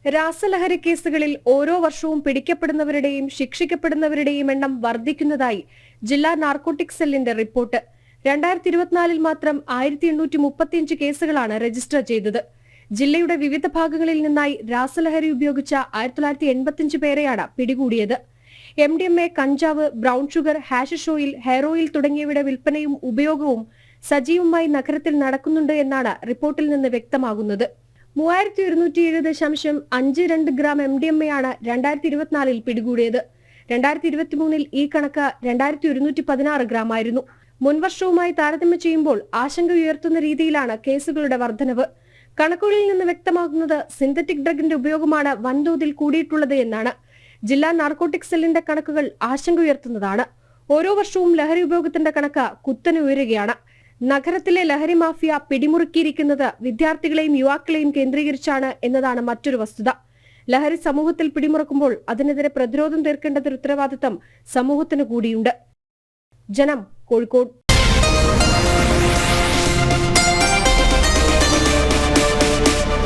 രാസലഹരി കേസുകളിൽ ഓരോ വർഷവും പിടിക്കപ്പെടുന്നവരുടെയും ശിക്ഷിക്കപ്പെടുന്നവരുടെയും എണ്ണം വർദ്ധിക്കുന്നതായി ജില്ലാ നാർക്കോട്ടിക് സെല്ലിന്റെ റിപ്പോർട്ട്. 2024 മാത്രം 1835 കേസുകളാണ് രജിസ്റ്റർ ചെയ്തത്. ജില്ലയുടെ വിവിധ ഭാഗങ്ങളിൽ നിന്നായി രാസലഹരി ഉപയോഗിച്ച 1985 പേരെയാണ് പിടികൂടിയത്. MDMA, കഞ്ചാവ്, brown sugar, hashish oil, hair oil തുടങ്ങിയവയുടെ വിൽപ്പനയും ഉപയോഗവും സജീവമായി നഗരത്തിൽ നടക്കുന്നുണ്ട് എന്നാണ് റിപ്പോർട്ടിൽ നിന്ന് വ്യക്തമാകുന്നത്. 3207.52 ഗ്രാം MDMA ആണ് 2024 പിടികൂടിയത്. 2023 ഈ കണക്ക് 2116 ഗ്രാം ആയിരുന്നു. മുൻവർഷവുമായി താരതമ്യം ചെയ്യുമ്പോൾ ആശങ്ക ഉയർത്തുന്ന രീതിയിലാണ് കേസുകളുടെ വർധനവ്. കണക്കുകളിൽ നിന്ന് വ്യക്തമാകുന്നത് സിന്തറ്റിക് ഡ്രഗിന്റെ ഉപയോഗമാണ് വൻതോതിൽ കൂടിയിട്ടുള്ളത് എന്നാണ്. ജില്ലാ നാർക്കോട്ടിക് സെല്ലിന്റെ കണക്കുകൾ ആശങ്ക ഉയർത്തുന്നതാണ്. ഓരോ വർഷവും ലഹരി ഉപയോഗത്തിന്റെ കണക്ക് കുത്തനെ ഉയരുകയാണ്. നഗരത്തിലെ ലഹരി മാഫിയ പിടിമുറുക്കിയിരിക്കുന്നത് വിദ്യാർത്ഥികളെയും യുവാക്കളെയും കേന്ദ്രീകരിച്ചാണ് എന്നതാണ് മറ്റൊരു വസ്തുത. ലഹരി സമൂഹത്തിൽ പിടിമുറുക്കുമ്പോൾ അതിനെതിരെ പ്രതിരോധം തീർക്കേണ്ടത് ഉത്തരവാദിത്തം സമൂഹത്തിന് കൂടിയുണ്ട്. ജനം, കോഴിക്കോട്.